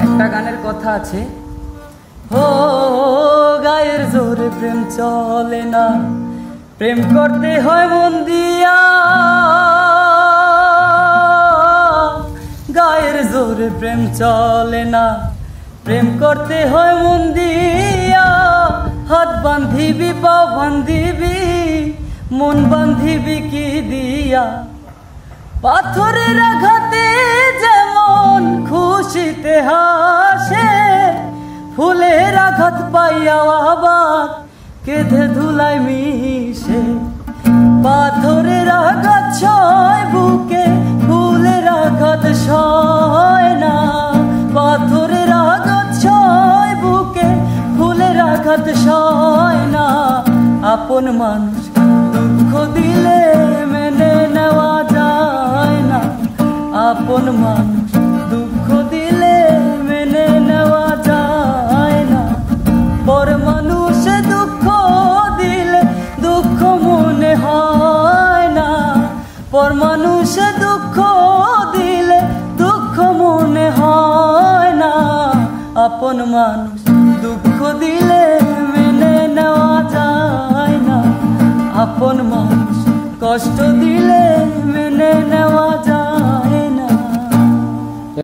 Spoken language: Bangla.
একটা গানের কথা আছে, ও গায়ের জোরে প্রেম চলে না, প্রেম করতে হয় মন দিয়া। গায়ের জোরে প্রেম চলে না, প্রেম করতে হয় মন দিয়া। হাত বান্ধিবি পাও বান্ধিবি, মন বান্ধিবি কি দিয়া? পাথরের আঘাতে যেমন খুশিতে হাসে, ফুলের আঘাত পাইয়াও আবার কেঁদে ধুলায় মিশে। পাথরের আঘাত সয় বুকে, ফুলের আঘাত সয় না। পাথরের আঘাত সয় বুকে, ফুলের আঘাত সয় না। আপন মানুষ দুঃখ দিলে মেনে নেওয়া যায় না। আপন মানুষ দুঃখ দিলে মেনে নেওয়া যায় না। পর মানুষ দুঃখ দিলে দুঃখ মনে হয় না। পর মানুষ দুঃখ দিলে দুঃখ মনে হয় না। আপন মানুষ দুঃখ দিলে মেনে নেওয়া যায় না। আপন মানুষ কষ্ট দিলে মেনে নেওয়া